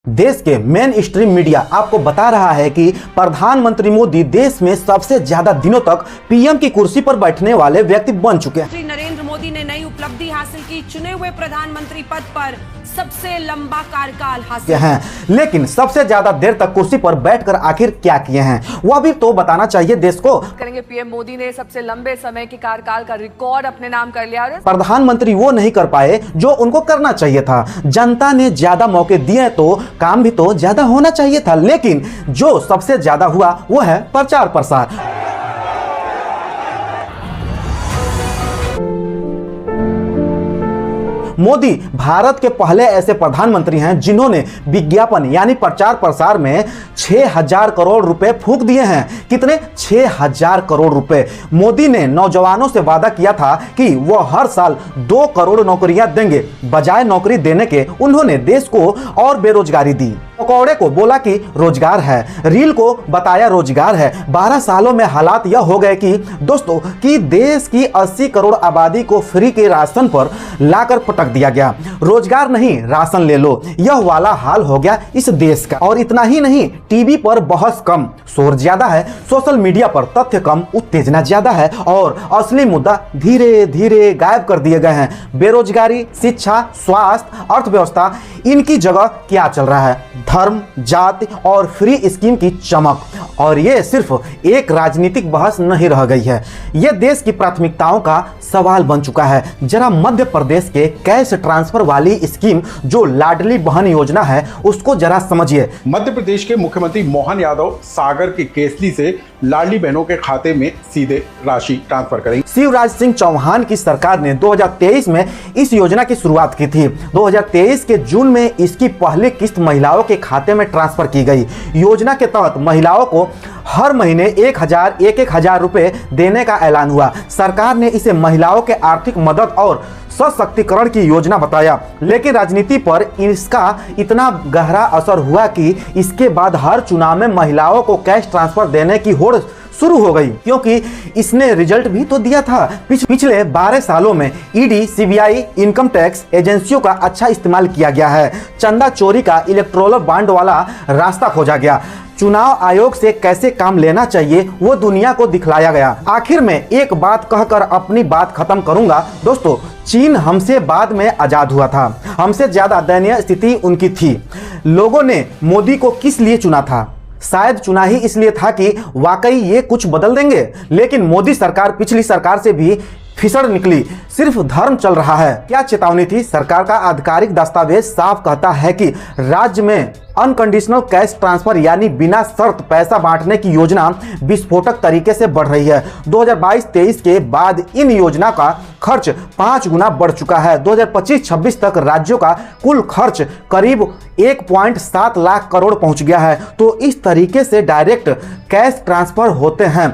देश के main stream media आपको बता रहा है कि प्रधानमंत्री मोदी देश में सबसे ज्यादा दिनों तक पीएम की कुर्सी पर बैठने वाले व्यक्ति बन चुके हैं। श्री नरेंद्र मोदी ने नई उपलब्धि हासिल की, चुने हुए प्रधानमंत्री पद पर सबसे लंबा कार्यकाल हासिल हैं, लेकिन सबसे ज्यादा देर तक कुर्सी पर बैठकर आखिर क्या किए हैं वह भी तो बताना चाहिए देश को। करेंगे पीएम मोदी ने सबसे लंबे समय के कार्यकाल का रिकॉर्ड अपने नाम कर लिया। प्रधानमंत्री वो नहीं कर पाए जो उनको करना चाहिए था। जनता ने ज्यादा मौके दिए तो काम भी तो ज्यादा होना चाहिए था, लेकिन जो सबसे ज्यादा हुआ वो है प्रचार प्रसार। मोदी भारत के पहले ऐसे प्रधानमंत्री हैं जिन्होंने विज्ञापन यानी प्रचार प्रसार में 6000 करोड़ रुपए फूंक दिए हैं। कितने? 6000 करोड़ रुपए। मोदी ने नौजवानों से वादा किया था कि वह हर साल 2 करोड़ नौकरियां देंगे। बजाय नौकरी देने के उन्होंने देश को और बेरोजगारी दी। पकौड़े को बोला कि रोजगार है, रील को बताया रोजगार है। 12 सालों में हालात यह हो गए कि दोस्तों कि देश की 80 करोड़ आबादी को फ्री के राशन पर लाकर पटक दिया गया। रोजगार नहीं राशन ले लो, यह वाला हाल हो गया इस देश का। और इतना ही नहीं, टीवी पर बहस कम, शोर ज्यादा है, सोशल मीडिया पर तथ्य कम, उत्तेजना ज्यादा है और असली मुद्दा धीरे धीरे गायब कर दिए गए हैं। बेरोजगारी, शिक्षा, स्वास्थ्य, अर्थव्यवस्था, इनकी जगह क्या चल रहा है? धर्म, जाति और फ्री स्कीम की चमक। और ये सिर्फ एक राजनीतिक बहस नहीं रह गई है, ये देश की प्राथमिकताओं का सवाल बन चुका है। जरा मध्य प्रदेश के कैश ट्रांसफर वाली स्कीम जो लाडली बहन योजना है उसको जरा समझिए। मध्य प्रदेश के मुख्यमंत्री मोहन यादव सागर के केसली से लाडली बहनों के खाते में सीधे राशि ट्रांसफर करेंगे। शिवराज सिंह चौहान की सरकार ने 2023 में इस योजना की शुरुआत की थी। 2023 के जून में इसकी पहली किस्त महिलाओं के खाते में ट्रांसफर की गई। योजना के तहत महिलाओं को हर महीने 1000 रुपए देने का ऐलान हुआ। सरकार ने इसे महिलाओं के आर्थिक मदद और सशक्तिकरण की योजना बताया, लेकिन राजनीति पर इसका इतना गहरा असर हुआ कि इसके बाद हर चुनाव में महिलाओं को कैश ट्रांसफर देने की होड़ शुरू हो गई, क्योंकि इसने रिजल्ट भी तो दिया था। पिछले 12 सालों में ईडी, सीबीआई, इनकम टैक्स एजेंसियों का अच्छा इस्तेमाल किया गया है। चंदा चोरी का इलेक्टोरल बॉन्ड वाला रास्ता खोजा गया। चुनाव आयोग से कैसे काम लेना चाहिए वो दुनिया को दिखलाया गया। आखिर में एक बात कहकर अपनी बात खत्म करूंगा। दोस्तों, चीन हमसे बाद में आजाद हुआ था, हमसे ज्यादा दयनीय स्थिति उनकी थी। लोगों ने मोदी को किस लिए चुना था? शायद चुना ही इसलिए था कि वाकई ये कुछ बदल देंगे, लेकिन मोदी सरकार पिछली सरकार से भी फिसड़ निकली। सिर्फ धर्म चल रहा है। क्या चेतावनी थी? सरकार का आधिकारिक दस्तावेज साफ कहता है कि राज्य में अनकंडीशनल कैश ट्रांसफर यानी बिना शर्त पैसा बांटने की योजना विस्फोटक तरीके से बढ़ रही है। 2022-23 के बाद इन योजना का खर्च 5 गुना बढ़ चुका है। 2025-26 तक राज्यों का कुल खर्च करीब 1.7 लाख करोड़ पहुंच गया है। तो इस तरीके से डायरेक्ट कैश ट्रांसफर होते हैं।